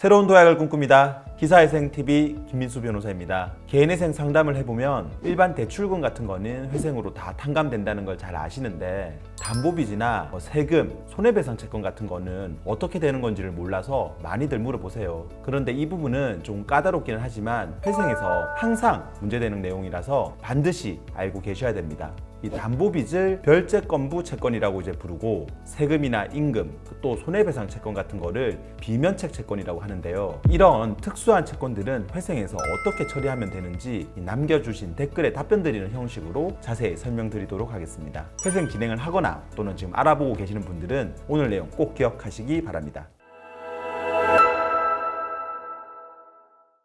새로운 도약을 꿈꿉니다. 기사회생TV 김민수 변호사입니다. 개인회생 상담을 해보면 일반 대출금 같은 거는 회생으로 다 탕감된다는 걸 잘 아시는데 담보빚이나 세금, 손해배상 채권 같은 거는 어떻게 되는 건지를 몰라서 많이들 물어보세요. 그런데 이 부분은 좀 까다롭기는 하지만 회생에서 항상 문제되는 내용이라서 반드시 알고 계셔야 됩니다. 이 담보빚을 별채권부 채권이라고 이제 부르고 세금이나 임금, 또 손해배상 채권 같은 거를 비면책 채권이라고 하는데요. 이런 특수한 채권들은 회생에서 어떻게 처리하면 되는지 남겨주신 댓글에 답변 드리는 형식으로 자세히 설명드리도록 하겠습니다. 회생 진행을 하거나 또는 지금 알아보고 계시는 분들은 오늘 내용 꼭 기억하시기 바랍니다.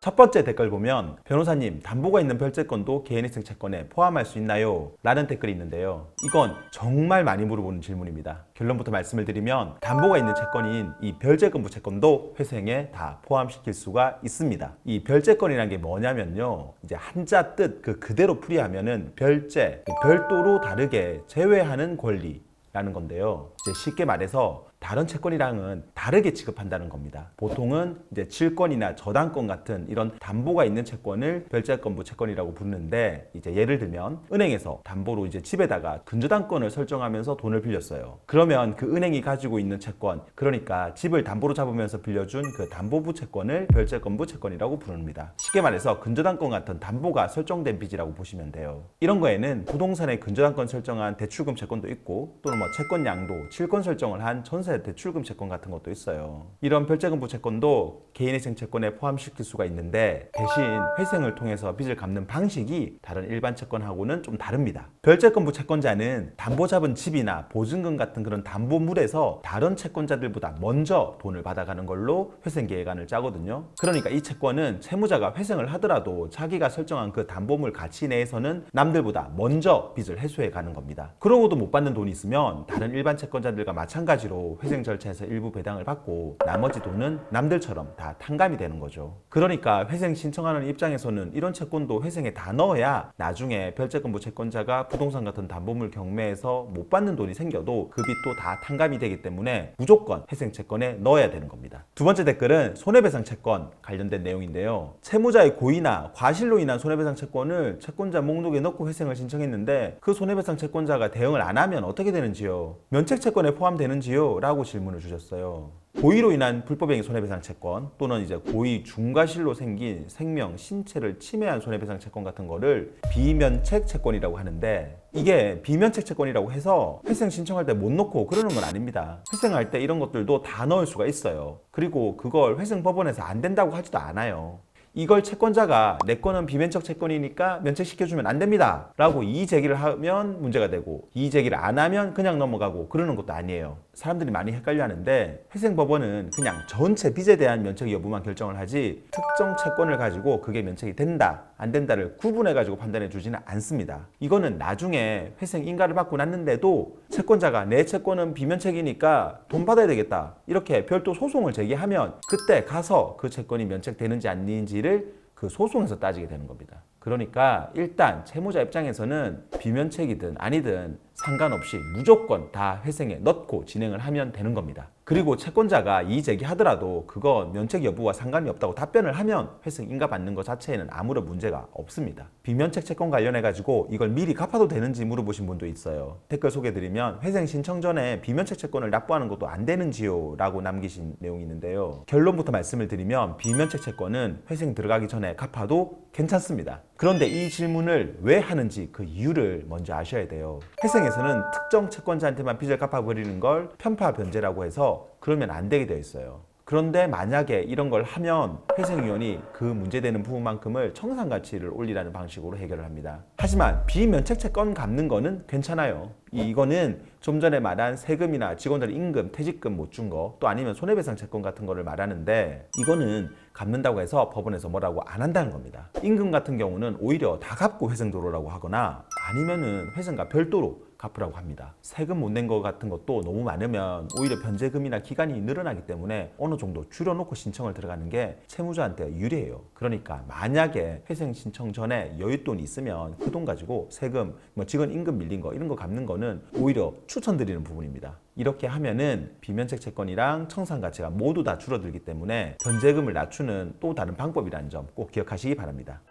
첫 번째 댓글 보면 변호사님, 담보가 있는 별채권도 개인회생 채권에 포함할 수 있나요? 라는 댓글이 있는데요. 이건 정말 많이 물어보는 질문입니다. 결론부터 말씀을 드리면 담보가 있는 채권인 이 별채권부 채권도 회생에 다 포함시킬 수가 있습니다. 이 별채권이라는 게 뭐냐면요, 이제 한자 뜻 그대로 풀이하면은 별채, 별도로 다르게 제외하는 권리라는 건데요. 이제 쉽게 말해서 다른 채권이랑은 다르게 취급한다는 겁니다. 보통은 이제 질권이나 저당권 같은 이런 담보가 있는 채권을 별채권부 채권이라고 부르는데, 이제 예를 들면 은행에서 담보로 이제 집에다가 근저당권을 설정하면서 돈을 빌렸어요. 그러면 그 은행이 가지고 있는 채권, 그러니까 집을 담보로 잡으면서 빌려준 그 담보부 채권을 별채권부 채권이라고 부릅니다. 쉽게 말해서 근저당권 같은 담보가 설정된 빚이라고 보시면 돼요. 이런 거에는 부동산에 근저당권 설정한 대출금 채권도 있고, 또는 채권 양도, 칠권 설정을 한 전세 대출금 채권 같은 것도 있어요. 이런 별채권부 채권도 개인회생 채권에 포함시킬 수가 있는데, 대신 회생을 통해서 빚을 갚는 방식이 다른 일반 채권하고는 좀 다릅니다. 별채권부 채권자는 담보 잡은 집이나 보증금 같은 그런 담보물에서 다른 채권자들보다 먼저 돈을 받아가는 걸로 회생 계획안을 짜거든요. 그러니까 이 채권은 채무자가 회생을 하더라도 자기가 설정한 그 담보물 가치 내에서는 남들보다 먼저 빚을 해소해 가는 겁니다. 그러고도 못 받는 돈이 있으면 다른 일반 채권자들과 마찬가지로 회생 절차에서 일부 배당을 받고 나머지 돈은 남들처럼 다 탕감이 되는 거죠. 그러니까 회생 신청하는 입장에서는 이런 채권도 회생에 다 넣어야 나중에 별채권부 채권자가 부동산 같은 담보물 경매에서 못 받는 돈이 생겨도 그 빚도 다 탕감이 되기 때문에 무조건 회생 채권에 넣어야 되는 겁니다. 두 번째 댓글은 손해배상 채권 관련된 내용인데요. 채무자의 고의나 과실로 인한 손해배상 채권을 채권자 목록에 넣고 회생을 신청했는데 그 손해배상 채권자가 대응을 안 하면 어떻게 되는지요? 면책 채권에 포함되는지요? 라고 질문을 주셨어요. 고의로 인한 불법행위 손해배상 채권, 또는 이제 고의 중과실로 생긴 생명, 신체를 침해한 손해배상 채권 같은 거를 비면책 채권이라고 하는데, 이게 비면책 채권이라고 해서 회생 신청할 때 못 넣고 그러는 건 아닙니다. 회생할 때 이런 것들도 다 넣을 수가 있어요. 그리고 그걸 회생법원에서 안 된다고 하지도 않아요. 이걸 채권자가 내 거는 비면책 채권이니까 면책시켜주면 안 됩니다 라고 이의 제기를 하면 문제가 되고, 이의 제기를 안 하면 그냥 넘어가고 그러는 것도 아니에요. 사람들이 많이 헷갈려 하는데, 회생법원은 그냥 전체 빚에 대한 면책 여부만 결정을 하지 특정 채권을 가지고 그게 면책이 된다 안 된다를 구분해 가지고 판단해 주지는 않습니다. 이거는 나중에 회생 인가를 받고 났는데도 채권자가 내 채권은 비면책이니까 돈 받아야 되겠다 이렇게 별도 소송을 제기하면 그때 가서 그 채권이 면책되는지 아닌지를 그 소송에서 따지게 되는 겁니다. 그러니까 일단 채무자 입장에서는 비면책이든 아니든 상관없이 무조건 다 회생에 넣고 진행을 하면 되는 겁니다. 그리고 채권자가 이의 제기하더라도 그거 면책 여부와 상관이 없다고 답변을 하면 회생 인가 받는 것 자체에는 아무런 문제가 없습니다. 비면책 채권 관련해 가지고 이걸 미리 갚아도 되는지 물어보신 분도 있어요. 댓글 소개드리면 회생 신청 전에 비면책 채권을 납부하는 것도 안 되는지요? 라고 남기신 내용이 있는데요. 결론부터 말씀을 드리면 비면책 채권은 회생 들어가기 전에 갚아도 괜찮습니다. 그런데 이 질문을 왜 하는지 그 이유를 먼저 아셔야 돼요. 회생에서는 특정 채권자한테만 빚을 갚아버리는 걸 편파 변제라고 해서 그러면 안 되게 되어 있어요. 그런데 만약에 이런 걸 하면 회생위원이 그 문제되는 부분만큼을 청산가치를 올리라는 방식으로 해결을 합니다. 하지만 비면책 채권 갚는 거는 괜찮아요. 이거는 좀 전에 말한 세금이나 직원들 임금, 퇴직금 못 준 거, 또 아니면 손해배상 채권 같은 거를 말하는데, 이거는 갚는다고 해서 법원에서 뭐라고 안 한다는 겁니다. 임금 같은 경우는 오히려 다 갚고 회생 도로라고 하거나, 아니면은 회생과 별도로 갚으라고 합니다. 세금 못 낸 거 같은 것도 너무 많으면 오히려 변제금이나 기간이 늘어나기 때문에 어느 정도 줄여놓고 신청을 들어가는 게 채무자한테 유리해요. 그러니까 만약에 회생 신청 전에 여윳돈이 있으면 그 돈 가지고 세금, 직원 임금 밀린 거 이런 거 갚는 거는 오히려 추천드리는 부분입니다. 이렇게 하면은 비면책 채권이랑 청산 가치가 모두 다 줄어들기 때문에 변제금을 낮추는 또 다른 방법이라는 점 꼭 기억하시기 바랍니다.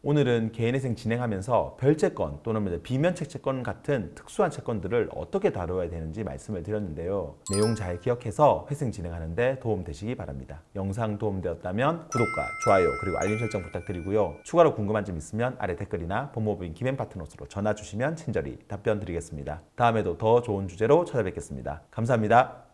오늘은 개인회생 진행하면서 별채권 또는 비면책 채권 같은 특수한 채권들을 어떻게 다뤄야 되는지 말씀을 드렸는데요. 내용 잘 기억해서 회생 진행하는데 도움 되시기 바랍니다. 영상 도움되었다면 구독과 좋아요 그리고 알림 설정 부탁드리고요. 추가로 궁금한 점 있으면 아래 댓글이나 법무부인 김앤파트너스로 전화 주시면 친절히 답변 드리겠습니다. 다음에도 더 좋은 주제로 찾아뵙겠습니다. 감사합니다.